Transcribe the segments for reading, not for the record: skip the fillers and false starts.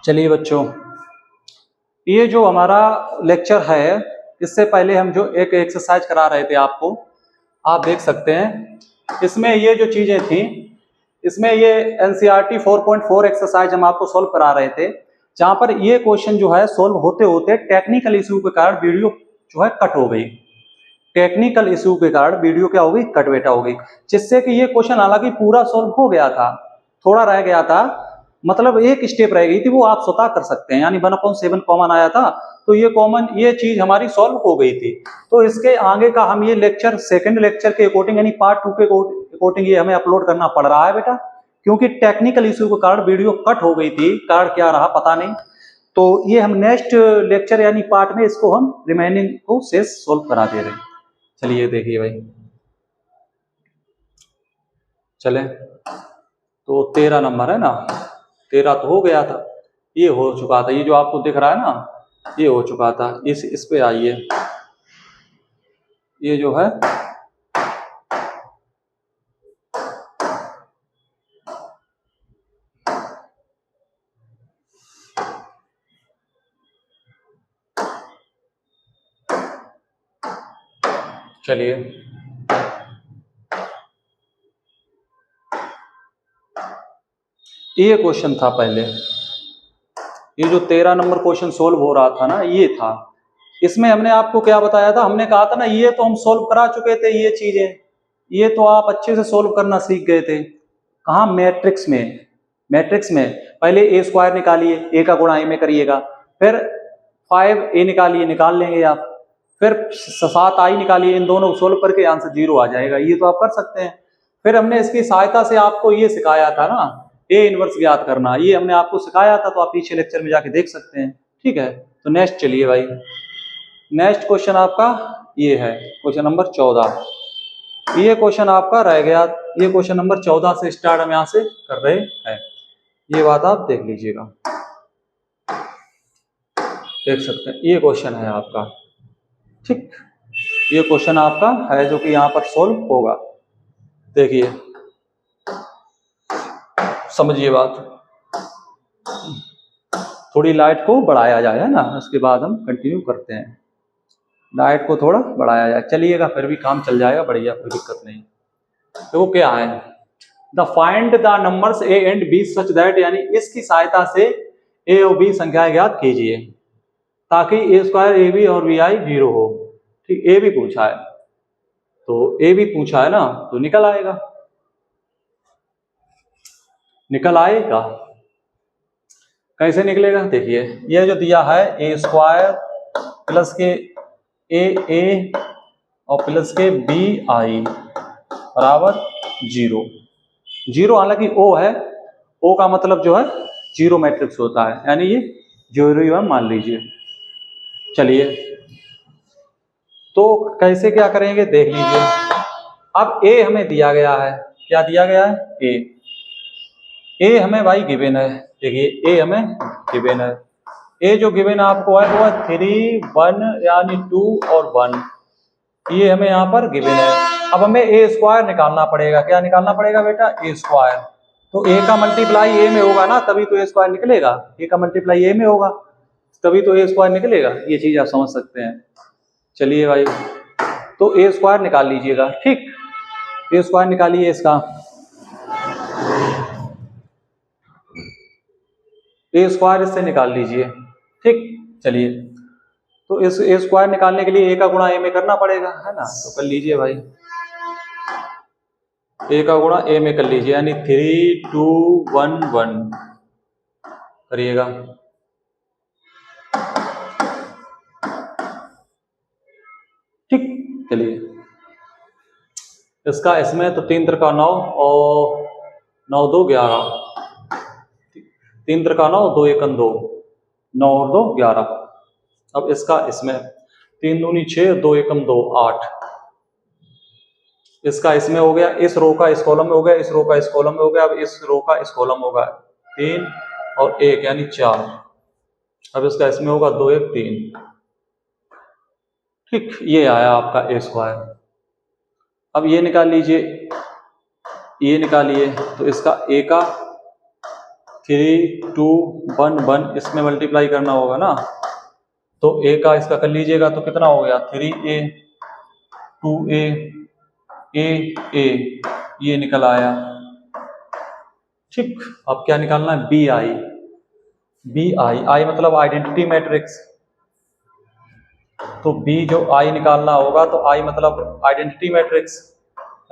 चलिए बच्चों, ये जो हमारा लेक्चर है, इससे पहले हम जो एक एक्सरसाइज करा रहे थे आपको, आप देख सकते हैं। इसमें ये जो चीजें थी, इसमें ये एनसीईआरटी 4.4 एक्सरसाइज हम आपको सॉल्व करा रहे थे, जहां पर ये क्वेश्चन जो है सॉल्व होते होते टेक्निकल इशू के कारण वीडियो जो है कट हो गई। टेक्निकल इशू के कारण वीडियो क्या हो गई, कट बेटा हो गई, जिससे कि ये क्वेश्चन हालांकि पूरा सॉल्व हो गया था, थोड़ा रह गया था, मतलब एक स्टेप रह गई थी, वो आप स्वतः कर सकते हैं। यानी 1/7 कॉमन आया था, तो ये चीज हमारी सॉल्व हो गई थी। तो इसके आगे का हम ये लेक्चर सेकंड लेक्चर के अकॉर्डिंग यानी पार्ट 2 के अकॉर्डिंग ये हमें अपलोड करना पड़ रहा है बेटा, क्योंकि टेक्निकल इशू के कारण वीडियो कट हो गई थी। कारण क्या रहा पता नहीं, तो ये हम नेक्स्ट लेक्चर यानी पार्ट में इसको हम रिमेनिंग को शेष सोल्व करा दे रहे हैं। चलिए देखिए भाई, चले तो 13 नंबर है ना, 13 तो हो गया था, ये हो चुका था, ये जो आपको दिख रहा है ना, ये हो चुका था। इस पे आइए, ये जो है चलिए ये क्वेश्चन था पहले, ये जो 13 नंबर क्वेश्चन सोल्व हो रहा था ना, ये था। इसमें हमने आपको क्या बताया था, हमने कहा था ना ये तो हम सोल्व करा चुके थे, ये चीजें ये तो आप अच्छे से सोल्व करना सीख गए थे। कहाँ, मैट्रिक्स में। मैट्रिक्स में पहले ए स्क्वायर निकालिए, ए का गुणा ए में करिएगा, फिर 5a निकालिए, निकाल लेंगे आप, फिर 7i निकालिए, इन दोनों को सोल्व करके आंसर 0 आ जाएगा। ये तो आप कर सकते हैं। फिर हमने इसकी सहायता से आपको ये सिखाया था ना, ए इनवर्स ज्ञात करना, ये हमने आपको सिखाया था, तो आप पीछे लेक्चर में जाके देख सकते हैं। ठीक है, तो नेक्स्ट चलिए भाई, नेक्स्ट क्वेश्चन आपका ये है क्वेश्चन नंबर 14। ये क्वेश्चन आपका रह गया, ये क्वेश्चन नंबर 14 से स्टार्ट हम यहाँ से कर रहे हैं, ये बात आप देख लीजिएगा, देख सकते हैं ये क्वेश्चन है आपका। ठीक, ये क्वेश्चन आपका है जो कि यहाँ पर सोल्व होगा। देखिए समझिए बात, थोड़ी लाइट को बढ़ाया जाए है ना, उसके बाद हम कंटिन्यू करते हैं। लाइट को थोड़ा बढ़ाया जाए, चलिएगा, फिर भी काम चल जाएगा बढ़िया, कोई दिक्कत नहीं। तो क्या है, the find the numbers A and B such that, यानी इसकी सहायता से ए और बी संख्याएं ज्ञात कीजिए ताकि ए स्क्वायर ए बी और बी आई 0 हो। ठीक, ए भी पूछा है, तो ए भी पूछा है ना, तो निकल आएगा, निकल आएगा। कैसे निकलेगा, देखिए ये जो दिया है ए स्क्वायर प्लस के ए और प्लस के बी आई बराबर 0। 0 हालांकि ओ है, ओ का मतलब जो है 0 मैट्रिक्स होता है, यानी ये 0 मान लीजिए। चलिए तो कैसे क्या करेंगे देख लीजिए। अब ए हमें दिया गया है, क्या दिया गया है, ए हमें भाई गिवन है। देखिए ए हमें गिवन है, ए जो गिवन आपको है वो है 3 1 यानी 2 और 1, ये हमें यहाँ पर गिवन है। अब हमें ए स्क्वायर निकालना पड़ेगा, क्या निकालना पड़ेगा बेटा, ए स्क्वायर। तो ए का मल्टीप्लाई ए में होगा ना, तभी तो ए स्क्वायर निकलेगा, ए का मल्टीप्लाई ए में होगा तभी तो ए स्क्वायर निकलेगा, ये चीज आप समझ सकते हैं। चलिए भाई, तो ए स्क्वायर निकाल लीजिएगा। ठीक, ए स्क्वायर निकालिए इसका, ए स्क्वायर इससे निकाल लीजिए। ठीक, चलिए तो इस ए स्क्वायर निकालने के लिए ए का गुणा ए में करना पड़ेगा है ना, तो कर लीजिए भाई, ए का गुणा ए में कर लीजिए, यानी 3 2 1 1 करिएगा। ठीक, चलिए इसका इसमें तो 3 3 9 और 9 2 11, 3 3 9 2 1 2, 9 और 2 11। अब इसका इसमें 3 दूनी 6 2 1 2 8, इसका इसमें हो गया, इस रो का इस कॉलम में हो गया, इस रो का इस कॉलम में हो गया, अब इस रो का इस कॉलम में होगा 3 और 1 यानी 4। अब इसका इसमें होगा 2 1 3। ठीक, ये आया आपका ए स्क्वायर। अब ये निकाल लीजिए, ये निकालिए, तो इसका ए का 3 2 1 1 इसमें मल्टीप्लाई करना होगा ना, तो ए का इसका कर लीजिएगा तो कितना हो गया 3a 2a a ये निकल आया। ठीक, अब क्या निकालना है बी आई मतलब आइडेंटिटी मैट्रिक्स, तो बी जो आई निकालना होगा तो आई मतलब आइडेंटिटी मैट्रिक्स,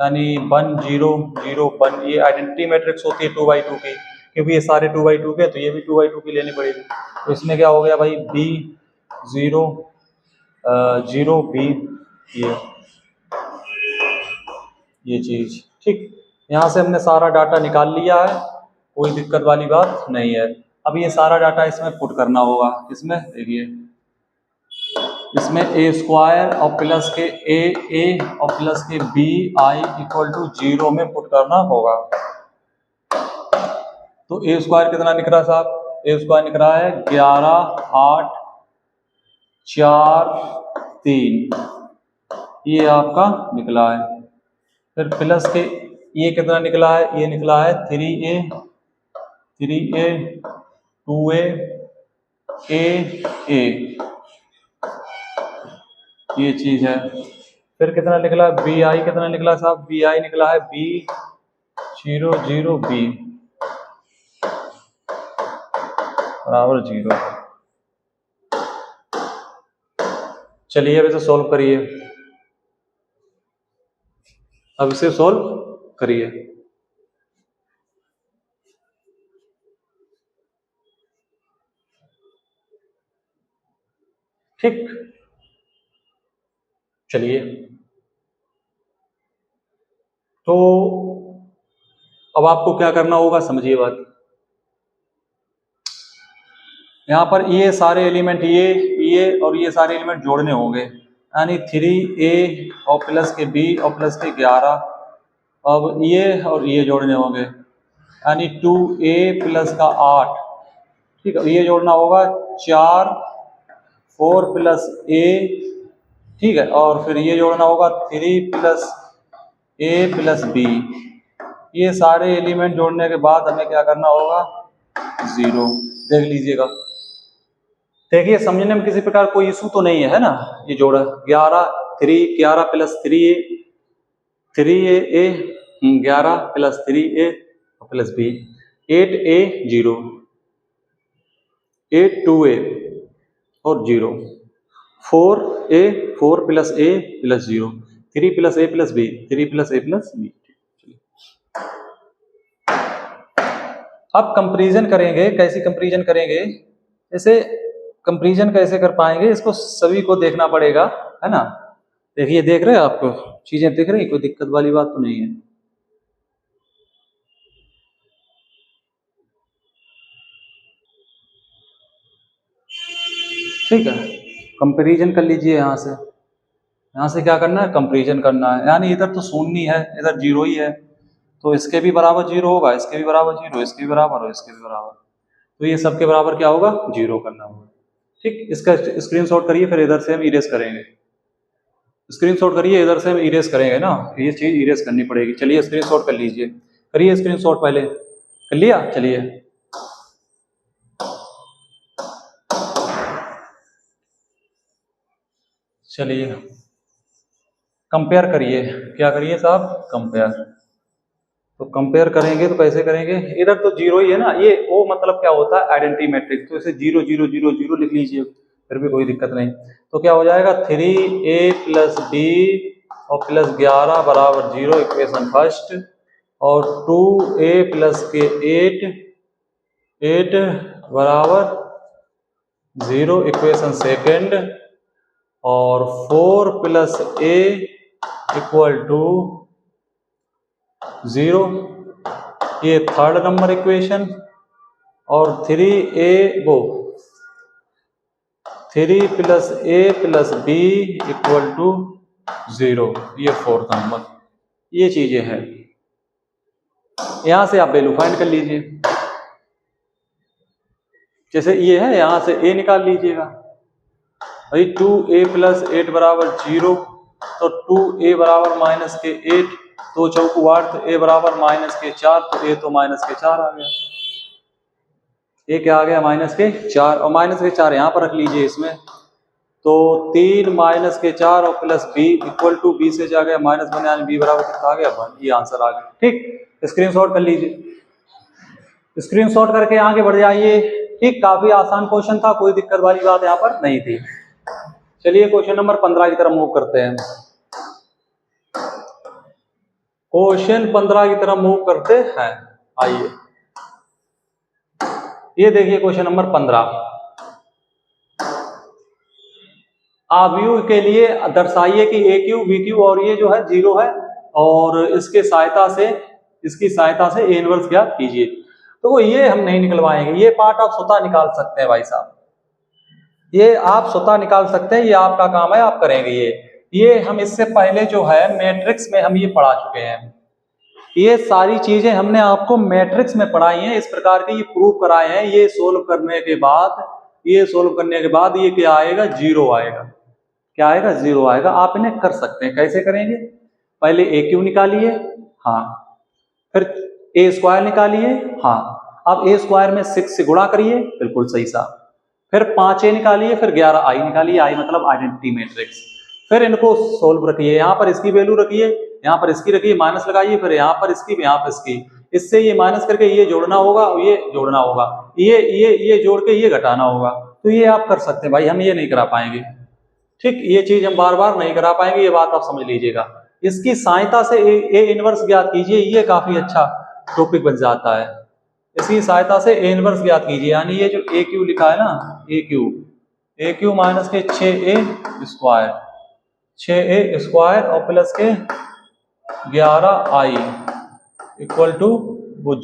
यानी 1 0 0 1 ये आइडेंटिटी मैट्रिक्स होती है 2x2 की, क्योंकि ये सारे 2x2 के तो ये भी 2x2 की लेनी पड़ेगी। तो इसमें क्या हो गया भाई बी 0 0 बी ये चीज। ठीक, यहाँ से हमने सारा डाटा निकाल लिया है, कोई दिक्कत वाली बात नहीं है। अब ये सारा डाटा इसमें पुट करना होगा, इसमें देखिए इसमें ए स्क्वायर और प्लस के ए और प्लस के बी आई इक्वल टू 0 में पुट करना होगा। तो ए स्क्वायर कितना निकला साहब, ए स्क्वायर निकला है 11 8 4 3 ये आपका निकला है। फिर प्लस के ये कितना निकला है, ये निकला है 3a 2a a ये चीज है। फिर कितना निकला बी आई, कितना निकला साहब बी आई निकला है बी 0 0 बी बराबर 0। चलिए अब इसे सॉल्व करिए, अब इसे सॉल्व करिए। ठीक, चलिए तो अब आपको क्या करना होगा समझिए बात। यहाँ पर ये सारे एलिमेंट ये और ये सारे एलिमेंट जोड़ने होंगे, यानी 3a और प्लस के b और प्लस के 11, अब ये और ये जोड़ने होंगे, यानी 2a प्लस का 8। ठीक है, ये जोड़ना होगा 4 प्लस a, ठीक है, और फिर ये जोड़ना होगा 3 प्लस a प्लस b। ये सारे एलिमेंट जोड़ने के बाद हमें क्या करना होगा 0। देख लीजिएगा, देखिए समझने में किसी प्रकार कोई इशू तो नहीं है ना। ये जोड़ा 11 plus 3a 11 plus 3a plus b 8a 0 8 2a और 0 4a 4 plus a plus 0 3 plus a plus b 3 plus a plus b। अब कंपैरिजन करेंगे, कैसी कंपैरिजन करेंगे, जैसे कंपैरिजन कैसे कर पाएंगे इसको सभी को देखना पड़ेगा, है ना। देखिए देख रहे हैं आपको चीजें दिख रही, कोई दिक्कत वाली बात तो नहीं है। ठीक है, कंपैरिजन कर लीजिए। यहाँ से क्या करना है कंपैरिजन करना है, यानी इधर तो शून्य है इधर 0 ही है, तो इसके भी बराबर 0 होगा, इसके भी बराबर 0, इसके भी बराबर और इसके भी बराबर, तो ये सबके बराबर क्या होगा 0 करना होगा। ठीक, इसका स्क्रीनशॉट करिए, फिर इधर से हम इरेज करेंगे। स्क्रीनशॉट करिए, इधर से हम इरेज करेंगे ना, ये चीज इरेज करनी पड़ेगी। चलिए स्क्रीनशॉट कर लीजिए, करिए स्क्रीनशॉट, पहले कर लिया। चलिए चलिए कंपेयर करिए, क्या करिए साहब कंपेयर। तो कंपेयर करेंगे तो कैसे करेंगे, इधर तो 0 ही है ना, ये वो मतलब क्या होता है आइडेंटिटी मैट्रिक्स, तो इसे 0 0 0 0 लिख लीजिए, फिर भी कोई दिक्कत नहीं। तो क्या हो जाएगा 3a प्लस b और प्लस 11 बराबर 0 इक्वेशन फर्स्ट, और 2a प्लस के 8 बराबर 0 इक्वेशन सेकेंड, और 4 प्लस a इक्वल टू 0 ये थर्ड नंबर इक्वेशन, और 3 plus a plus b equal to 0 ये फोर्थ नंबर। ये चीजें हैं, यहां से आप वैल्यू फाइंड कर लीजिए। जैसे ये है, यहां से a निकाल लीजिएगा भाई, 2a प्लस 8 बराबर 0, तो 2a बराबर माइनस के 8, तो चौकू 8, तो a बराबर माइनस के 4, तो a तो माइनस के 4 आ गया। ये क्या आ गया माइनस के 4 और माइनस के 4 यहाँ पर रख लीजिए इसमें, तो 3 माइनस के 4 और plus B equal to B से जा गया माइनस 1 यानी बी बराबर कितना आ गया 1। ये आंसर आ गया। ठीक, स्क्रीनशॉट कर लीजिए, स्क्रीनशॉट करके आगे बढ़ जाइए। ठीक, काफी आसान क्वेश्चन था, कोई दिक्कत वाली बात यहाँ पर नहीं थी। चलिए क्वेश्चन नंबर 15 की तरफ मूव करते हैं। क्वेश्चन 15 की तरफ मूव करते हैं। आइए, ये देखिए क्वेश्चन नंबर 15। आव्यूह के लिए दर्शाइए कि ए क्यू बी क्यू और ये जो है 0 है और इसकी सहायता से ए इनवर्स ज्ञात कीजिए। तो ये हम नहीं निकलवाएंगे, ये पार्ट आप स्वतः निकाल सकते हैं भाई साहब, ये आप स्वतः निकाल सकते हैं, ये आपका काम है, आप करेंगे। ये हम इससे पहले जो है मैट्रिक्स में हम ये पढ़ा चुके हैं, ये सारी चीजें हमने आपको मैट्रिक्स में पढ़ाई हैं, इस प्रकार के ये प्रूव कराए हैं। ये सोल्व करने के बाद ये क्या आएगा 0 आएगा। क्या आएगा 0 आएगा। आप इन्हें कर सकते हैं, कैसे करेंगे, पहले ए क्यू निकालिए, हाँ, फिर ए स्क्वायर निकालिए, हाँ, अब ए स्क्वायर में 6 से गुणा करिए, बिल्कुल सही साहब, फिर 5a निकालिए, फिर 11i निकालिए, आई मतलब आइडेंटिटी मैट्रिक्स, फिर इनको सोल्व रखिए, यहाँ पर इसकी वैल्यू रखिए, यहाँ पर इसकी रखिए, माइनस लगाइए, फिर यहाँ पर इसकी, यहाँ पर इसकी, इससे ये माइनस करके ये जोड़ना होगा, ये जोड़ना होगा, ये जोड़ के ये घटाना होगा। तो ये आप कर सकते हैं भाई, हम ये नहीं करा पाएंगे। ठीक, ये चीज हम बार बार नहीं करा पाएंगे, ये बात आप समझ लीजिएगा। इसकी सहायता से ए इनवर्स ज्ञात कीजिए, ये काफी अच्छा टॉपिक बन जाता है। इसकी सहायता से ए इनवर्स ज्ञात कीजिए, यानी ये जो ए क्यू लिखा है ना, ए क्यू माइनस के 6a स्क्वायर और plus K 11i equal to वो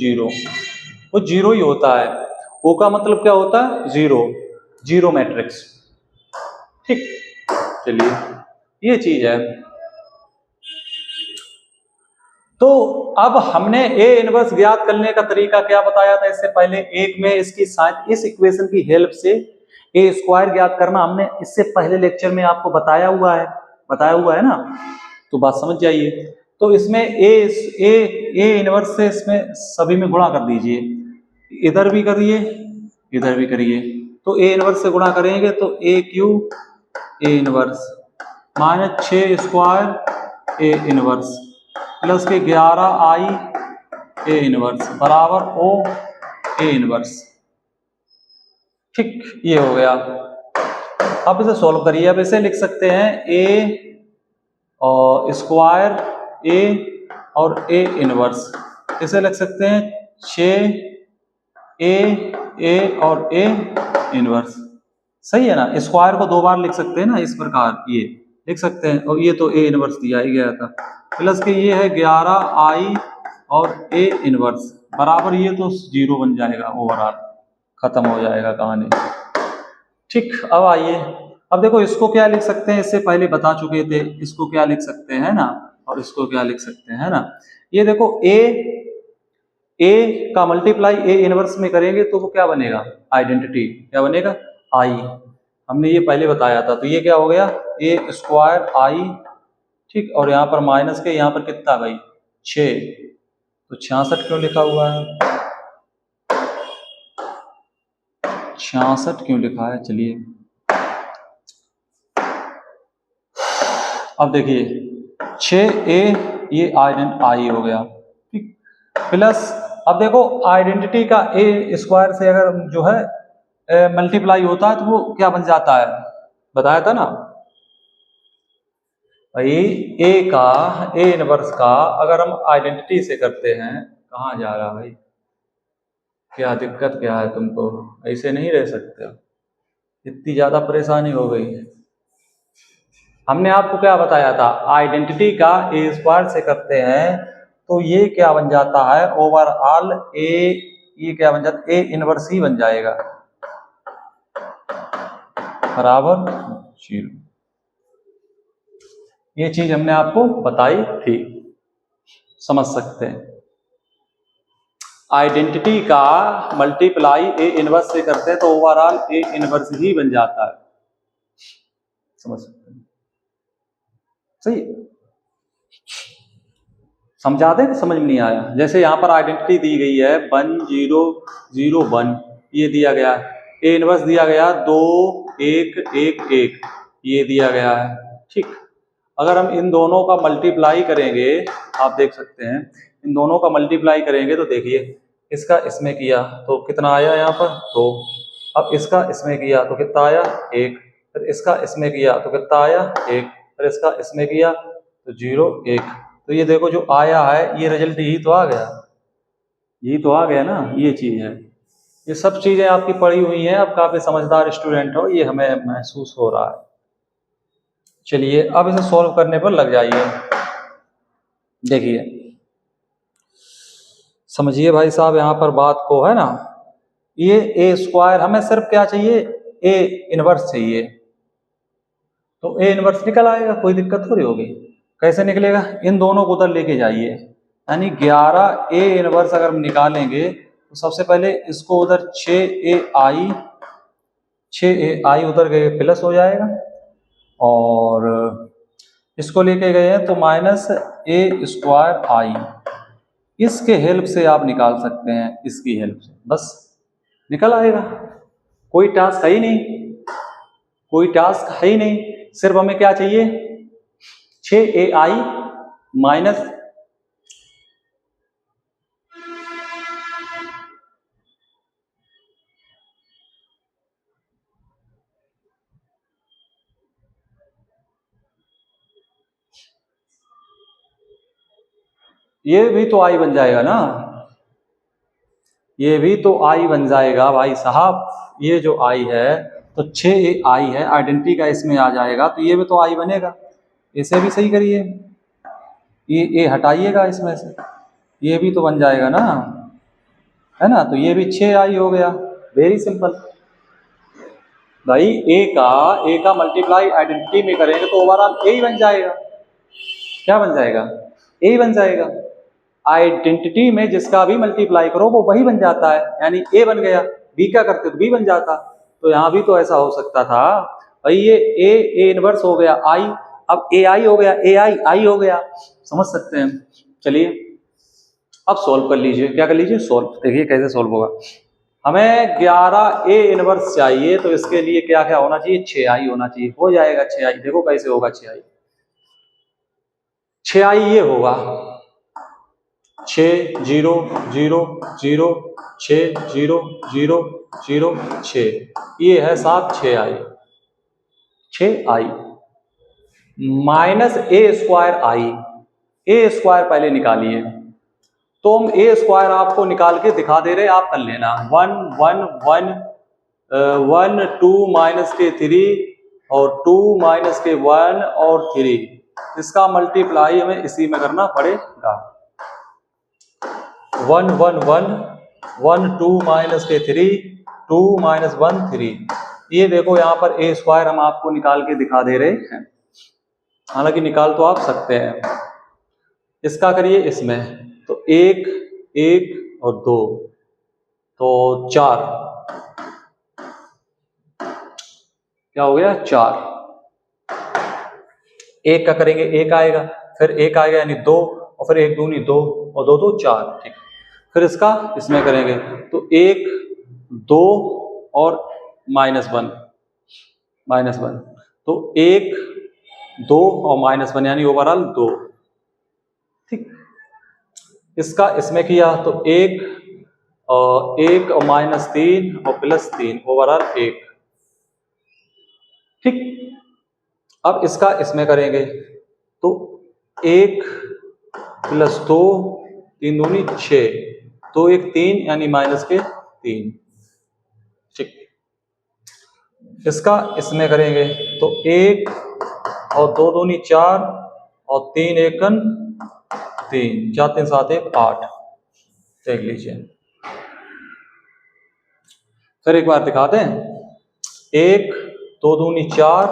0 ही होता है। ओ का मतलब क्या होता है 0 मैट्रिक्स। ठीक, चलिए ये चीज है। तो अब हमने ए इनवर्स ज्ञात करने का तरीका क्या बताया था इससे पहले, एक में इसकी इस इक्वेशन की हेल्प से ए स्क्वायर ज्ञात करना हमने इससे पहले लेक्चर में आपको बताया हुआ है ना, तो बात समझ जाइए। तो इसमें ए इनवर्स से इसमें सभी में गुणा कर दीजिए, इधर भी करिए, इधर भी करिए, तो ए इनवर्स से गुणा करेंगे तो A Q A inverse minus 6 square A inverse plus K 11i A inverse बराबर ओ ए इनवर्स। ठीक, ये हो गया। अब इसे सॉल्व करिए। अब इसे लिख सकते हैं ए और स्क्वायर ए और ए इनवर्स, इसे लिख सकते हैं 6a और a इनवर्स। सही है ना, स्क्वायर को 2 बार लिख सकते हैं ना, इस प्रकार ये लिख सकते हैं, और ये तो a इनवर्स दिया ही गया था, प्लस के ये है 11i और a इनवर्स बराबर, ये तो 0 बन जाएगा, ओवरऑल खत्म हो जाएगा कहानी। ठीक, अब आइए, अब देखो इसको क्या लिख सकते हैं, इससे पहले बता चुके थे, इसको क्या लिख सकते हैं ना, और इसको क्या लिख सकते हैं ना। ये देखो ए का मल्टीप्लाई ए इनवर्स में करेंगे तो वो क्या बनेगा, आइडेंटिटी क्या बनेगा, आई, हमने ये पहले बताया था। तो ये क्या हो गया ए स्क्वायर आई, ठीक, और यहाँ पर माइनस के, यहाँ पर कितना भाई 6, तो 66 क्यों लिखा हुआ है, 66 क्यों लिखा है। चलिए अब देखिए 6a ये आई हो गया, ठीक, प्लस अब देखो आइडेंटिटी का ए स्क्वायर से अगर जो है मल्टीप्लाई होता है तो वो क्या बन जाता है, बताया था ना भाई, ए इनवर्स का अगर हम आइडेंटिटी से करते हैं, कहाँ जा रहा भाई, क्या दिक्कत क्या है तुमको, ऐसे नहीं रह सकते हो, इतनी ज्यादा परेशानी हो गई है। हमने आपको क्या बताया था, आइडेंटिटी का ए स्क्वायर से करते हैं तो ये क्या बन जाता है, ओवरऑल ये क्या बन जाता है, ए इनवर्स ही बन जाएगा बराबर 0। ये चीज हमने आपको बताई थी, समझ सकते हैं। आइडेंटिटी का मल्टीप्लाई ए इनवर्स से करते हैं तो ओवरऑल ए इनवर्स ही बन जाता है, समझ सकते हैं। सही समझा दें, समझ में नहीं आया। जैसे यहाँ पर आइडेंटिटी दी गई है 1 0 0 1, ये दिया गया है, ए इनवर्स दिया गया 2 1 1 1, ये दिया गया है। ठीक, अगर हम इन दोनों का मल्टीप्लाई करेंगे, आप देख सकते हैं इन दोनों का मल्टीप्लाई करेंगे तो देखिए इसका इसमें किया तो कितना आया यहाँ पर 2, अब इसका इसमें किया तो कितना आया 1, फिर इसका इसमें किया तो कितना आया 1, फिर इसका इसमें किया तो 0 1। तो ये देखो जो आया है ये रिजल्ट यही तो आ गया, यही तो आ गया ना, ये चीज है। ये सब चीजें आपकी पढ़ी हुई हैं, आप काफी समझदार स्टूडेंट हो, ये हमें महसूस हो रहा है। चलिए अब इसे सॉल्व करने पर लग जाइए। देखिए समझिए भाई साहब यहाँ पर बात को, है ना, ये ए स्क्वायर हमें सिर्फ क्या चाहिए, ए इनवर्स चाहिए, तो ए इनवर्स निकल आएगा, कोई दिक्कत थोड़ी होगी। कैसे निकलेगा, इन दोनों को उधर लेके जाइए, यानी 11 ए इनवर्स अगर हम निकालेंगे तो सबसे पहले इसको उधर 6 ए उधर गए प्लस हो जाएगा, और इसको लेके गए हैं तो माइनस ए स्क्वायर आई, इसके हेल्प से आप निकाल सकते हैं, इसकी हेल्प से बस निकल आएगा। कोई टास्क है ही नहीं, कोई टास्क है ही नहीं, सिर्फ हमें क्या चाहिए 6ai माइनस ये भी तो आई बन जाएगा ना, ये भी तो आई बन जाएगा भाई साहब, ये जो आई है तो 6ai है, आइडेंटिटी का इसमें आ जाएगा तो ये भी तो आई बनेगा। इसे भी सही करिए, ये ए हटाइएगा इसमें से, ये भी तो बन जाएगा ना, है ना, तो ये भी 6i हो गया। वेरी सिंपल भाई, ए का मल्टीप्लाई आइडेंटिटी में करेंगे तो ओवरऑल ए ही बन जाएगा। क्या बन जाएगा, ए ही बन जाएगा। आइडेंटिटी में जिसका भी मल्टीप्लाई करो वो वही बन जाता है, यानी ए बन गया, बी का करते तो बी बन जाता। तो यहाँ भी तो ऐसा हो सकता था भाई, ये ए इनवर्स हो गया आई, अब ए आई हो गया, ए आई हो गया, समझ सकते हैं। चलिए अब सॉल्व कर लीजिए, क्या कर लीजिए सॉल्व, देखिए कैसे सॉल्व होगा। हमें 11 ए इनवर्स चाहिए तो इसके लिए क्या क्या होना चाहिए, 6i होना चाहिए, हो जाएगा 6i। देखो कैसे होगा 6i, 6i ये होगा 6 0 0 0 6 0 0 0 6, ये है 7 6i माइनस ए स्क्वायर आई, ए स्क्वायर पहले निकालिए, तो हम ए स्क्वायर आपको निकाल के दिखा दे रहे, आप कर लेना। 1 1 1 1 2 माइनस के 3 और 2 माइनस के 1 और 3, इसका मल्टीप्लाई हमें इसी में करना पड़ेगा। 1 1 1 1 2 माइनस के 3 2 माइनस 1 3, ये देखो यहाँ पर ए स्क्वायर हम आपको निकाल के दिखा दे रहे हैं, हालांकि निकाल तो आप सकते हैं। इसका करिए इसमें, तो 1 1 और 2 तो 4, क्या हो गया 4। 1 का करेंगे 1 आएगा, फिर 1 आएगा यानी 2, और फिर 1 दूनी 2 और 2 2 4, ठीक। फिर इसका इसमें करेंगे तो 1 2 और -1 तो 1 2 और -1 यानी ओवरऑल 2, ठीक। इसका इसमें किया तो 1 और -3 और +3 ओवरऑल 1, ठीक। अब इसका इसमें करेंगे तो 1 + 2 3 दूनी 6, 2 1 3 यानी माइनस के 3, ठीक। इसका इसमें करेंगे तो 1 और 2 दूनी 4 और 3 1 3, 4 3 7 1 8, देख लीजिए। फिर एक बार दिखाते हैं, 1 2 दूनी 4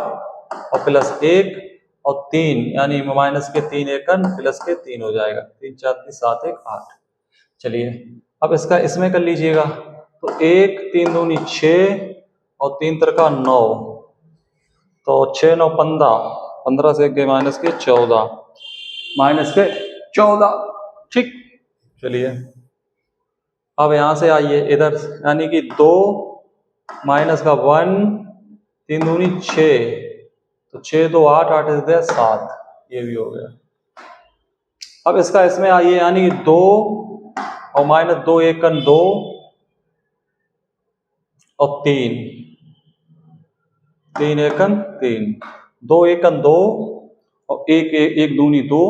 और +1 और 3 यानी माइनस के 3 1 प्लस के 3 हो जाएगा, 3 4 3 7 1 8। चलिए अब इसका इसमें कर लीजिएगा, तो 1 3 दूनी 6 और 3 3 9, तो 6 9 15, 15 से गए माइनस के 14, ठीक। चलिए अब यहाँ से आइए इधर, यानी कि 2 माइनस का 1, 3 दूनी 6, तो 6 2 8, 8 दे 7, ये भी हो गया। अब इसका इसमें आइए, यानी कि 2 और माइनस 2 1 2 और 3, 3 1 3, 2 1 2 और 1 1 दूनी 2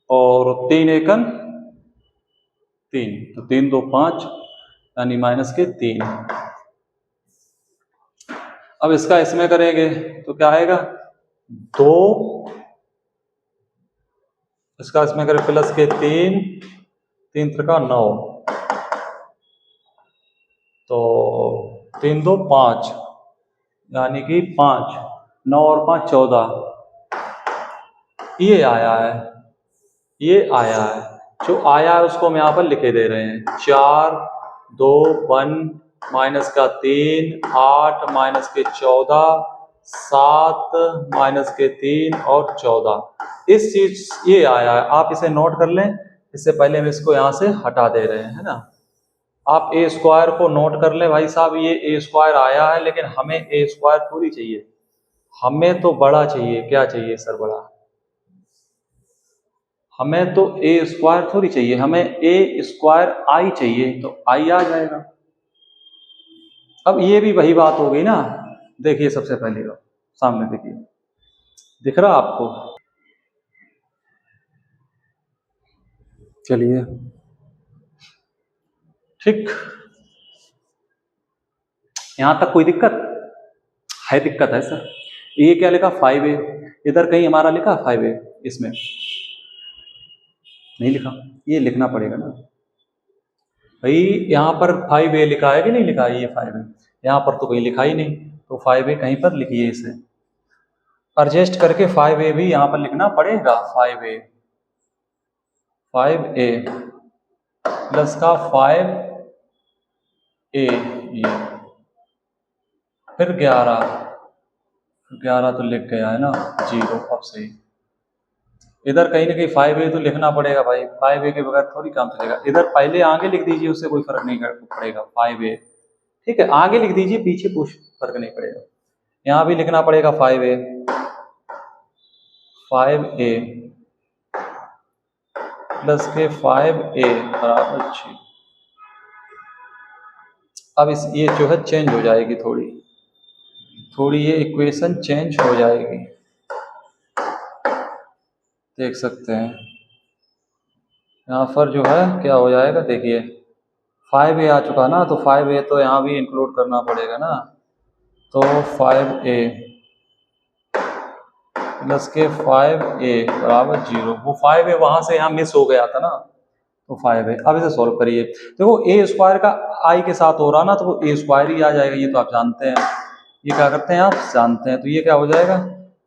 और 3 1 3, तो 3 2 5, यानी माइनस के 3। अब इसका इसमें करेंगे तो क्या आएगा, 2, इसका इसमें करें प्लस के 3, 3 त्रिका 9, तो 3 2 5, यानी कि 5, 9 और 5 14, ये आया है, ये आया है। जो आया है उसको हम यहाँ पर लिखे दे रहे हैं, 4 2 1 माइनस का 3 8 माइनस के 14 7 माइनस के 3 और 14, इस चीज ये आया है। आप इसे नोट कर लें, इससे पहले हम इसको यहाँ से हटा दे रहे हैं, है ना। आप ए स्क्वायर को नोट कर लें भाई साहब, ये ए स्क्वायर आया है, लेकिन हमें ए स्क्वायर थोड़ी चाहिए, हमें तो बड़ा चाहिए। क्या चाहिए सर? बड़ा। हमें तो ए स्क्वायर थोड़ी चाहिए, हमें ए स्क्वायर आई चाहिए, तो आई आ जाएगा। अब ये भी वही बात हो गई ना। देखिए सबसे पहले सामने देखिए, दिख रहा आपको? चलिए ठीक, यहां तक कोई दिक्कत है? दिक्कत है सर। ये क्या लिखा? 5a, इधर कहीं हमारा लिखा 5a, इसमें नहीं लिखा, ये लिखना पड़ेगा ना भाई। यहाँ पर 5a लिखा है कि नहीं लिखा है? ये 5a यहाँ पर तो कहीं लिखा ही नहीं, तो 5a कहीं पर लिखिए, इसे एडजस्ट करके 5a भी यहाँ पर लिखना पड़ेगा। 5a प्लस का 5a, ये फिर 11 तो लिख गया है ना 0। अब सही, इधर कहीं ना कहीं 5a तो लिखना पड़ेगा भाई, 5a के बगैर थोड़ी काम चलेगा। इधर पहले आगे लिख दीजिए, उससे कोई फर्क नहीं पड़ेगा। 5a ठीक है, आगे लिख दीजिए, पीछे कुछ फर्क नहीं पड़ेगा। यहाँ भी लिखना पड़ेगा 5a प्लस के 5a बराबर 6। अब इस ये जो है चेंज हो जाएगी, थोड़ी ये इक्वेशन चेंज हो जाएगी, देख सकते हैं। यहाँ पर जो है क्या हो जाएगा, देखिए 5a आ चुका ना, तो 5a तो यहाँ भी इंक्लूड करना पड़ेगा ना, तो 5a प्लस के 5a बराबर 0। वो 5a वहां से यहाँ मिस हो गया था ना, तो 5a। अब इसे सॉल्व करिए, देखो ए स्क्वायर का आई के साथ हो रहा ना, तो वो ए स्क्वायर ही आ जाएगा, ये तो आप जानते हैं। ये क्या करते हैं आप जानते हैं, तो ये क्या हो जाएगा,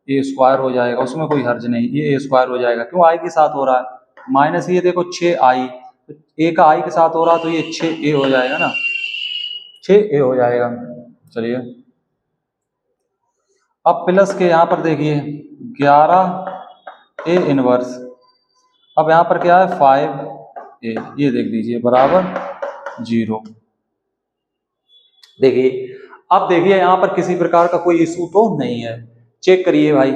ए स्क्वायर हो जाएगा, उसमें कोई हर्ज नहीं, ये ए स्क्वायर हो जाएगा। क्यों? आई के साथ हो रहा है, माइनस ये देखो 6i, तो ए का आई के साथ हो रहा तो ये 6a हो जाएगा ना, 6a हो जाएगा। चलिए अब प्लस के यहाँ पर देखिए 11a इनवर्स, अब यहाँ पर क्या है 5a, ये देख लीजिए बराबर 0। देखिए अब देखिए यहाँ पर किसी प्रकार का कोई इशू तो नहीं है, चेक करिए भाई,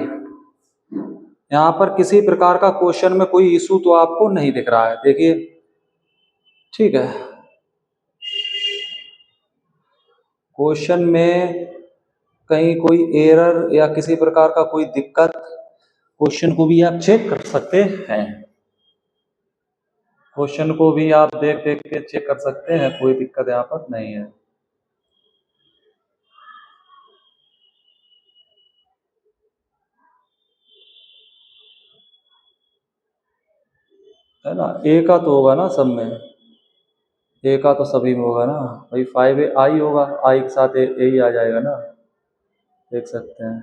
यहाँ पर किसी प्रकार का क्वेश्चन में कोई इशू तो आपको नहीं दिख रहा है, देखिए ठीक है। क्वेश्चन में कहीं कोई एरर या किसी प्रकार का कोई दिक्कत, क्वेश्चन को भी आप चेक कर सकते हैं, क्वेश्चन को भी आप देख के चेक कर सकते हैं, कोई दिक्कत यहाँ पर नहीं है। है ना, ए का तो होगा ना सब में, ए का तो सभी में होगा ना भाई, 5a आई होगा, आई के साथ ए ही आ जाएगा ना, देख सकते हैं।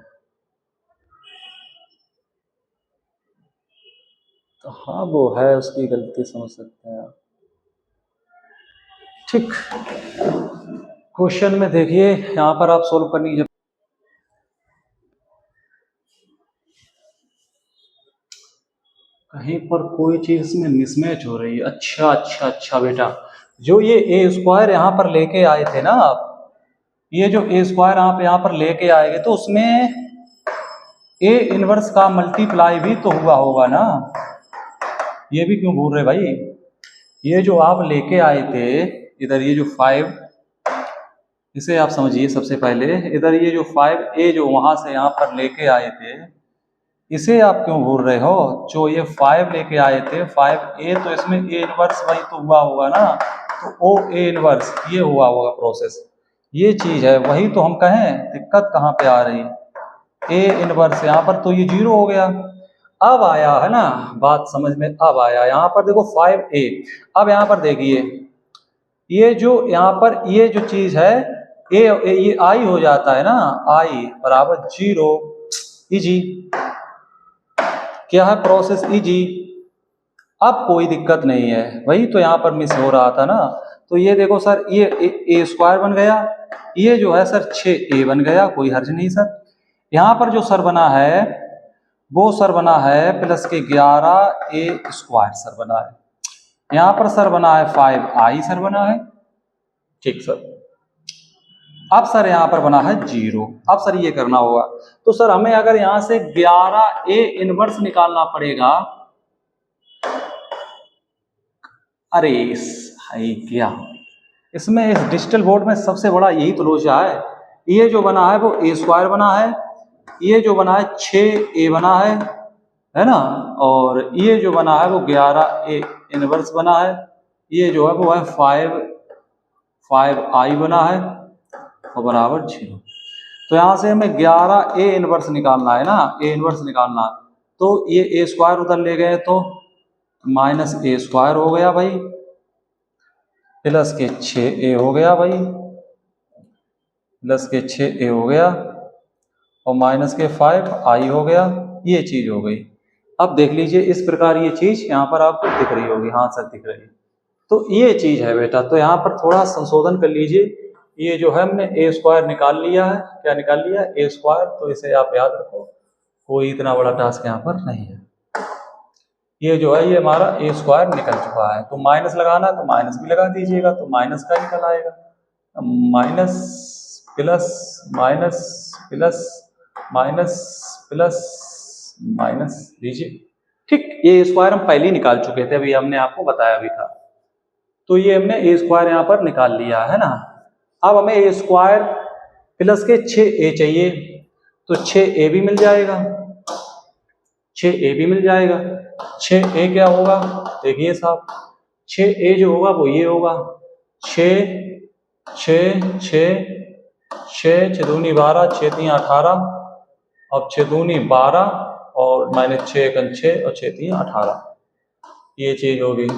तो हाँ वो है, उसकी गलती समझ सकते हैं आप। ठीक, क्वेश्चन में देखिए यहाँ पर आप सोल्व करनी है, कहीं पर कोई चीज इसमें मिसमैच हो रही है। अच्छा अच्छा अच्छा बेटा, जो ये ए स्क्वायर यहाँ पर लेके आए थे ना आप, ये जो ए स्क्वायर आप यहाँ पर लेके आएंगे तो उसमें ए इनवर्स का मल्टीप्लाई भी तो हुआ होगा ना। ये भी क्यों भूल रहे भाई, ये जो आप लेके आए थे इधर, ये जो 5, इसे आप समझिए सबसे पहले। इधर ये जो 5a जो वहां से यहाँ पर लेके आए थे, इसे आप क्यों भूल रहे हो। जो ये 5 लेके आए थे 5a, तो इसमें ए इनवर्स वही तो हुआ होगा ना, तो ओ ए इनवर्स ये हुआ होगा प्रोसेस, ये चीज है। वही तो हम कहें दिक्कत कहाँ पे आ रही है, ए इनवर्स यहाँ पर तो ये 0 हो गया। अब आया है ना बात समझ में, अब आया यहाँ पर देखो 5a। अब यहाँ पर देखिए, ये जो यहाँ पर ये जो चीज है ये आई हो जाता है ना, आई बराबर 0, इजी। क्या है प्रोसेस, इजी। अब कोई दिक्कत नहीं है, वही तो यहाँ पर मिस हो रहा था ना। तो ये देखो सर, ये ए स्क्वायर बन गया, ये जो है सर 6a बन गया, कोई हर्ज नहीं सर। यहाँ पर जो सर बना है वो सर बना है प्लस के 11a स्क्वायर सर बना है। यहाँ पर सर बना है 5i सर बना है, ठीक सर। अब सर यहाँ पर बना है 0। अब सर ये करना होगा, तो सर हमें अगर यहाँ से 11a इनवर्स निकालना पड़ेगा, अरे है क्या, इसमें इस डिजिटल बोर्ड में सबसे बड़ा यही तो लोचा है। ये जो बना है वो a स्क्वायर बना है, ये जो बना है 6a बना है ना, और ये जो बना है वो 11a इनवर्स बना है, ये जो है वो है 5i बना है और बराबर 0। तो यहाँ से हमें 11a इनवर्स निकालना है ना, a इनवर्स निकालना है, तो ये a स्क्वायर उधर ले गए तो माइनस a स्क्वायर हो गया भाई, प्लस के 6a हो गया भाई, प्लस के 6a हो गया और माइनस के 5i हो गया, ये चीज हो गई। अब देख लीजिए इस प्रकार ये चीज यहाँ पर आपको दिख रही होगी, हाँ सर दिख रही है। तो ये चीज है बेटा, तो यहाँ पर थोड़ा संशोधन कर लीजिए। ये जो है हमने ए स्क्वायर निकाल लिया है, क्या निकाल लिया है, ए स्क्वायर, तो इसे आप याद रखो, कोई इतना बड़ा टास्क यहाँ पर नहीं है। ये जो है ये हमारा ए स्क्वायर निकल चुका है, तो माइनस लगाना है तो माइनस भी लगा दीजिएगा, तो माइनस का निकल आएगा, minus plus minus plus minus plus minus लीजिए, ठीक। ये स्क्वायर हम पहले ही निकाल चुके थे, अभी हमने आपको बताया भी था। तो ये हमने ए स्क्वायर यहाँ पर निकाल लिया है ना। अब हमें ए स्क्वायर प्लस के 6a चाहिए, तो 6a भी मिल जाएगा, 6a भी मिल जाएगा। 6a क्या होगा, देखिए साहब, 6a जो होगा वो ये होगा, 6 6 6 6 6 दूनी 12, 6 3 18, अब 6 दूनी 12 और माइनस 6 एकन 6 और 6 3 18, ये चीज होगी।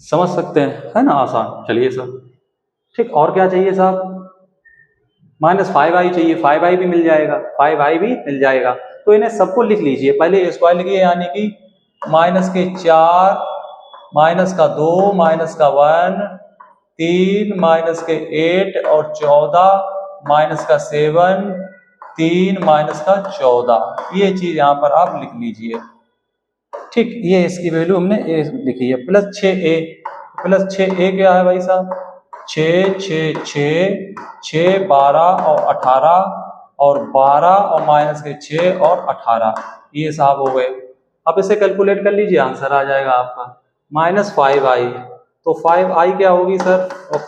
समझ सकते हैं, है ना आसान। चलिए सर ठीक, और क्या चाहिए साहब, माइनस 5i चाहिए, 5i भी मिल जाएगा, 5i भी मिल जाएगा। तो इन्हें सबको लिख लीजिए, पहले ए स्क्वायर लिखिए, यानी कि माइनस के 4, माइनस का 2, माइनस का 1, 3, माइनस के 8 और 14, माइनस का 7, 3 माइनस का 14, ये चीज यहाँ पर आप लिख लीजिए, ठीक। ये इसकी वैल्यू हमने ए लिखी है, प्लस 6a, प्लस 6a क्या है भाई साहब, 6 6 6 6 12 और 18 और 12 और माइनस के 6 और 18, ये साहब हो गए। अब इसे कैलकुलेट कर लीजिए, आंसर आ जाएगा आपका माइनस 5i। तो 5i क्या होगी सर, और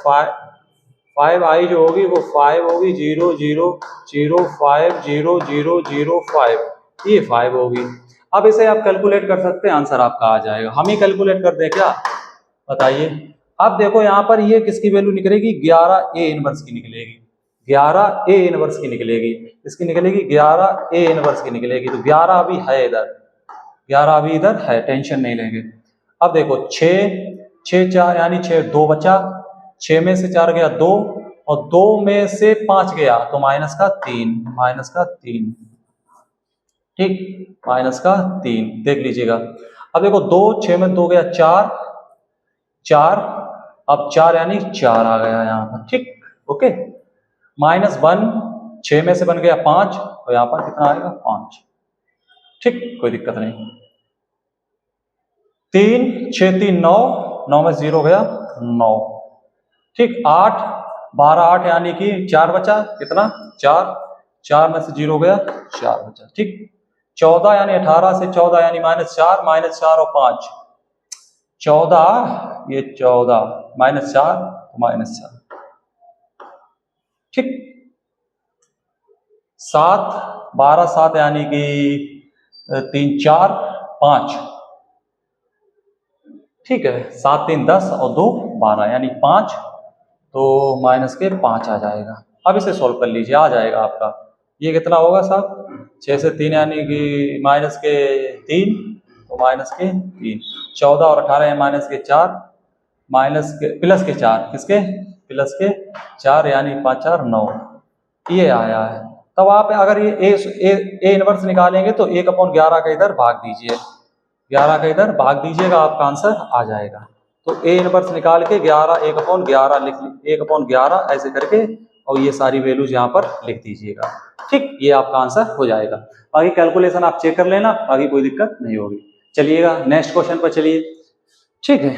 5i जो होगी वो 5 होगी, 0 0 0 5 0 0 0 5, ये 5 होगी। अब इसे आप कैलकुलेट कर सकते हैं, आंसर आपका आ जाएगा। हम ही कैलकुलेट कर दें क्या, बताइए। अब देखो यहाँ पर ये किसकी वैल्यू निकलेगी, 11a इनवर्स की निकलेगी, 11a इनवर्स की निकलेगी, इसकी निकलेगी 11a इनवर्स की निकलेगी। तो 11 अभी है इधर, 11 अभी इधर है, टेंशन नहीं लेंगे। अब देखो 6 6 4 यानी 6 2 बचा, 6 में से 4 गया 2 और 2 में से 5 गया तो माइनस का 3, माइनस का 3, ठीक, माइनस का 3, देख लीजिएगा। अब देखो 2 6 में 2 गया 4 4, अब 4 यानी 4 आ गया यहाँ पर, ठीक, ओके। माइनस 1, 6 में से बन गया 5, तो यहाँ पर कितना आएगा 5, ठीक, कोई दिक्कत नहीं। 3 6 3 9, 9 में 0 गया 9, ठीक। 8 12 8 यानी कि 4 बचा, कितना 4, 4 में से 0 गया 4 बचा, ठीक। 14 यानी 18 से 14 यानी -4, -4 और 5 14, ये 14 -4 -4, ठीक। 7 12 7 यानी कि 3 4 5, ठीक है। 7 3 10 और 2 12 यानी 5, तो -5 आ जाएगा। अब इसे सोल्व कर लीजिए, आ जाएगा आपका। ये कितना होगा साहब, 6 से 3 यानी कि -3, तो -3, 14 और 18 है -4, प्लस के 4, किसके प्लस के 4 यानी 5 4 9, ये आया है। तब आप अगर ये ए इनवर्स निकालेंगे तो 1/11 का इधर भाग दीजिए, 11 का इधर भाग दीजिएगा, आपका आंसर आ जाएगा। तो ए इनवर्स निकाल के 11 1/11 लिख 1/11 ऐसे करके, और ये सारी वैल्यूज यहाँ पर लिख दीजिएगा, ठीक। ये आपका आंसर हो जाएगा। बाकी कैलकुलेशन आप चेक कर लेना, बाकी कोई दिक्कत नहीं होगी। चलिएगा नेक्स्ट क्वेश्चन पर चलिए, ठीक है।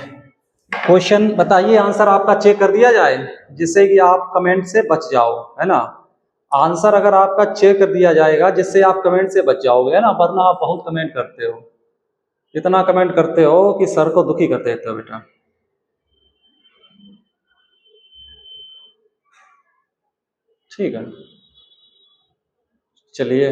क्वेश्चन बताइए, आंसर आपका चेक कर दिया जाए जिससे कि आप कमेंट से बच जाओ, है ना। आंसर अगर आपका चेक कर दिया जाएगा जिससे आप कमेंट से बच जाओगे, है ना, वरना आप बहुत कमेंट करते हो, इतना कमेंट करते हो कि सर को दुखी कर देते हो बेटा। ठीक है, चलिए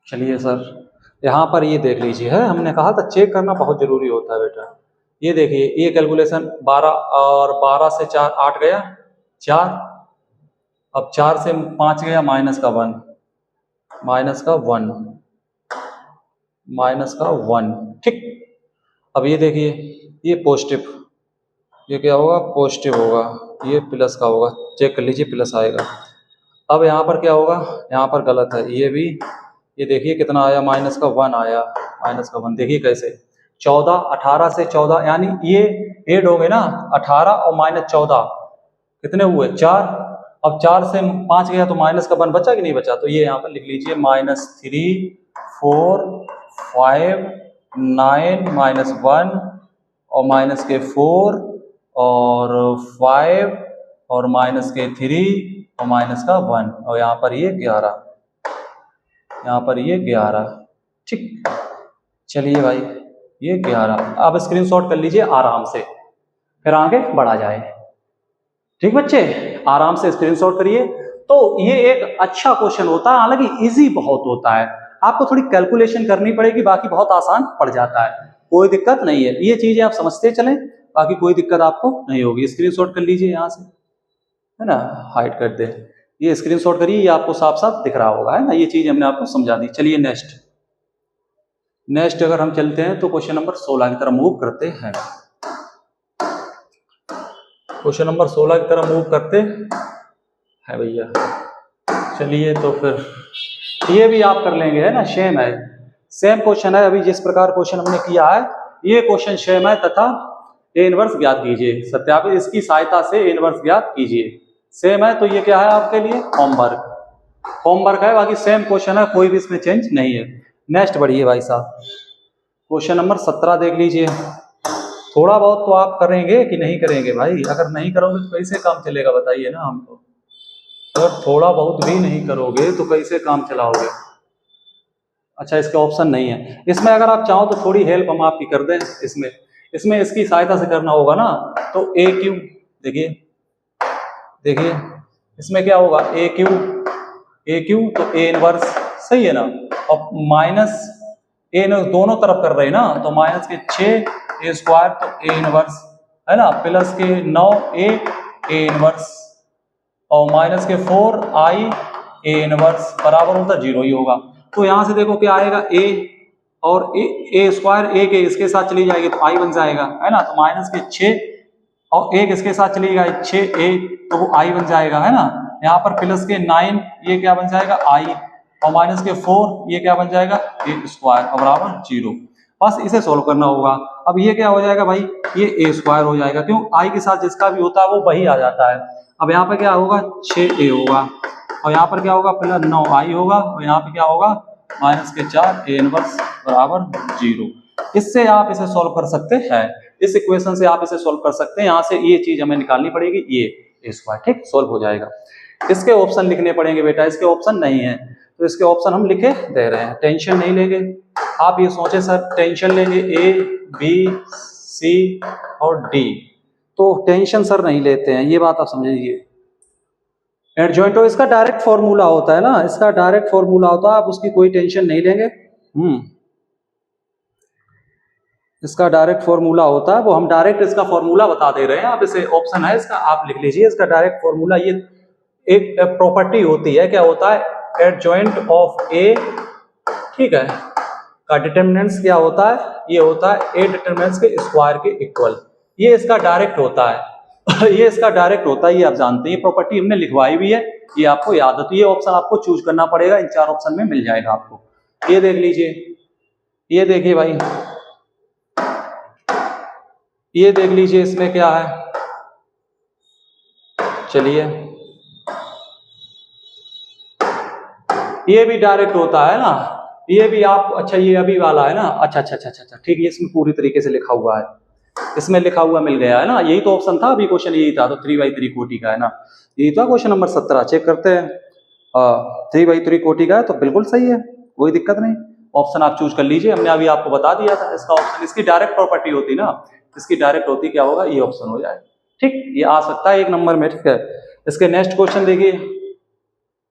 चलिए सर, यहाँ पर ये देख लीजिए, है हमने कहा था चेक करना बहुत जरूरी होता है बेटा। ये देखिए, ये कैलकुलेशन 12 और 12 से 4 8 गया 4, अब 4 से 5 गया -1, -1, ठीक। अब ये देखिए, ये पॉजिटिव, ये क्या होगा पॉजिटिव होगा, ये प्लस का होगा, चेक कर लीजिए प्लस आएगा। अब यहाँ पर क्या होगा, यहाँ पर गलत है, ये भी, ये देखिए कितना आया -1 आया, -1 देखिए कैसे 14 18 से 14 यानी ये ऐड हो गए ना, 18 और -14 कितने हुए 4। अब 4 से 5 गया तो -1 बचा कि नहीं बचा, तो ये यहाँ पर लिख लीजिए -3 4 5 9 -1 और -4 और 5 और -3 और -1 और यहाँ पर ये 11, यहाँ पर ये 11, ठीक। चलिए भाई, ये 11, अब स्क्रीनशॉट कर लीजिए आराम से, फिर आगे बढ़ा जाए, ठीक बच्चे, आराम से स्क्रीनशॉट करिए। तो ये एक अच्छा क्वेश्चन होता है, हालांकि इजी बहुत होता है, आपको थोड़ी कैलकुलेशन करनी पड़ेगी, बाकी बहुत आसान पड़ जाता है, कोई दिक्कत नहीं है। ये चीजें आप समझते चलें, बाकी कोई दिक्कत आपको नहीं होगी। स्क्रीनशॉट कर लीजिए यहाँ से, है ना, हाइड कर दे, ये स्क्रीनशॉट करिए, ये आपको साफ साफ दिख रहा होगा, है ना, ये चीज हमने आपको समझा दी। चलिए नेक्स्ट अगर हम चलते हैं तो क्वेश्चन नंबर 16 की तरफ मूव करते हैं। क्वेश्चन नंबर 16 की तरफ मूव करते हैं भैया। चलिए तो फिर ये भी आप कर लेंगे, है ना, सेम है, सेम क्वेश्चन है। अभी जिस प्रकार क्वेश्चन हमने किया है ये क्वेश्चन सेम है, तथा ए इनवर्स ज्ञात कीजिए, सत्यापित इसकी सहायता से ए इनवर्स ज्ञात कीजिए। सेम है तो ये क्या है आपके लिए होमवर्क है, बाकी सेम क्वेश्चन है, कोई भी इसमें चेंज नहीं है। नेक्स्ट बढ़िए भाई साहब, क्वेश्चन नंबर 17 देख लीजिए। थोड़ा बहुत तो आप करेंगे कि नहीं करेंगे भाई, अगर नहीं करोगे तो कैसे काम चलेगा बताइए ना हमको, अगर थोड़ा बहुत भी नहीं करोगे तो कैसे काम चलाओगे। अच्छा, इसका ऑप्शन नहीं है इसमें, अगर आप चाहो तो थोड़ी हेल्प हम आपकी कर दें इसमें इसकी सहायता से करना होगा ना। तो ए क्यू, देखिए इसमें क्या होगा, ए क्यू तो ए इनवर्स, सही है ना, और माइनस ए दोनों तरफ कर रहे हैं ना, तो माइनस के 6 ए स्क्वायर तो ए इनवर्स, है ना, प्लस के 9 ए इनवर्स और माइनस के 4 आई ए इनवर्स बराबर होता 0 ही होगा। तो यहां से देखो क्या आएगा, ए और ए स्क्वायर ए के इसके साथ चली जाएगी तो आई बन जाएगा, है ना, तो माइनस के 6 और एक इसके साथ चली जाएगी 6 ए तो वो आई बन जाएगा, है ना। यहाँ पर प्लस के 9 ये क्या बन जाएगा आई, और माइनस के 4, ये क्या बन जाएगा ए स्क्वायर और बराबर 0। बस इसे सोल्व करना होगा। अब ये क्या हो जाएगा भाई, ये ए स्क्वायर हो जाएगा, क्यों, आई के साथ जिसका भी होता है वो वही आ जाता है। अब यहाँ पर क्या होगा 6a होगा और यहाँ पर क्या होगा प्लस 9i होगा और यहाँ पे क्या होगा माइनस के 4 a इनवर्स बराबर 0। इससे आप इसे सोल्व कर सकते हैं, इस इक्वेशन से आप इसे सोल्व कर सकते हैं। यहाँ से ये चीज हमें निकालनी पड़ेगी, ये ए स्क्वायर, ठीक, सोल्व हो जाएगा। इसके ऑप्शन लिखने पड़ेंगे बेटा, इसके ऑप्शन नहीं है तो इसके ऑप्शन हम लिखे दे रहे हैं, टेंशन नहीं लेंगे। आप ये सोचे सर टेंशन लेंगे ए बी सी और डी, तो टेंशन सर नहीं लेते हैं, ये बात आप समझिए। एडजॉइंट तो इसका डायरेक्ट फॉर्मूला होता है ना, इसका डायरेक्ट फॉर्मूला होता है, आप उसकी कोई टेंशन नहीं लेंगे। इसका डायरेक्ट फॉर्मूला होता है, वो हम डायरेक्ट इसका फॉर्मूला बता दे रहे हैं। आप इसे ऑप्शन है इसका, आप लिख लीजिए इसका डायरेक्ट फॉर्मूला। ये एक प्रॉपर्टी होती है, क्या होता है, एडजॉइंट ऑफ ए, ठीक है, का डिटरमिनेंट्स क्या होता है, ये होता है ए डिटरमिनेंट्स के स्क्वायर के इक्वल। ये इसका डायरेक्ट होता है ये इसका डायरेक्ट होता है, ये आप जानते हैं, ये प्रॉपर्टी हमने लिखवाई भी है, ये आपको याद होती है। ये ऑप्शन आपको चूज करना पड़ेगा, इन 4 ऑप्शन में मिल जाएगा आपको। ये देख लीजिए, ये देखिए भाई, ये देख लीजिए इसमें क्या है, चलिए ये भी डायरेक्ट होता है ना, ये भी आप, अच्छा ये अभी वाला है ना, अच्छा अच्छा अच्छा अच्छा ठीक है, इसमें पूरी तरीके से लिखा हुआ है, इसमें लिखा हुआ मिल गया है ना, यही तो ऑप्शन था, अभी क्वेश्चन यही था, तो 3/3 कोटि का है ना, यही था क्वेश्चन नंबर 17। चेक करते हैं, 3/3 कोटि का है तो बिल्कुल सही है, कोई दिक्कत नहीं। ऑप्शन आप चूज कर लीजिए, हमने अभी आपको बता दिया था इसका ऑप्शन, इसकी डायरेक्ट प्रॉपर्टी होती ना, इसकी डायरेक्ट होती, क्या होगा, ये ऑप्शन हो जाएगा, ठीक, ये आ सकता है 1 नंबर में, ठीक है। इसके नेक्स्ट क्वेश्चन देखिए,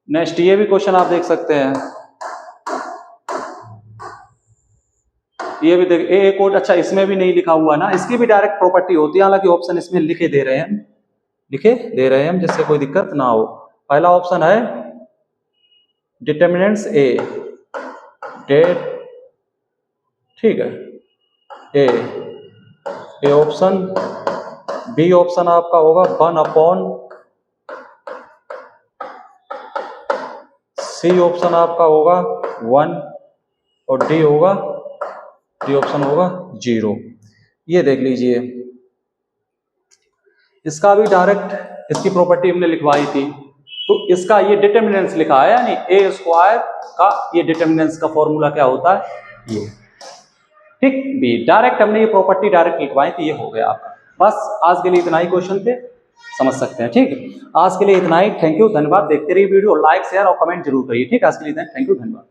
नेक्स्ट ये भी क्वेश्चन आप देख सकते हैं, ये भी देख ए कोड, अच्छा इसमें भी नहीं लिखा हुआ ना, इसकी भी डायरेक्ट प्रॉपर्टी होती है, हालांकि ऑप्शन इसमें लिखे दे रहे हैं हम, जिससे कोई दिक्कत ना हो। पहला ऑप्शन है डिटरमिनेंट्स ए, डेट, ठीक है, ए ऑप्शन, बी ऑप्शन आपका होगा 1/, सी ऑप्शन आपका होगा 1 और डी ऑप्शन होगा 0। ये देख लीजिए, इसका भी डायरेक्ट, इसकी प्रॉपर्टी हमने लिखवाई थी, तो इसका ये डिटरमिनेंट्स लिखा है, यानी ए स्क्वायर का ये डिटरमिनेंट्स का फॉर्मूला क्या होता है, ये, ठीक, बी डायरेक्ट हमने ये प्रॉपर्टी डायरेक्ट लिखवाई थी, ये हो गया आपका। बस आज के लिए इतना ही क्वेश्चन थे, समझ सकते हैं, ठीक, आज के लिए इतना ही, थैंक यू, धन्यवाद। देखते रहिए वीडियो, लाइक शेयर और कमेंट जरूर करिए, ठीक, आज के लिए थैंक यू, धन्यवाद।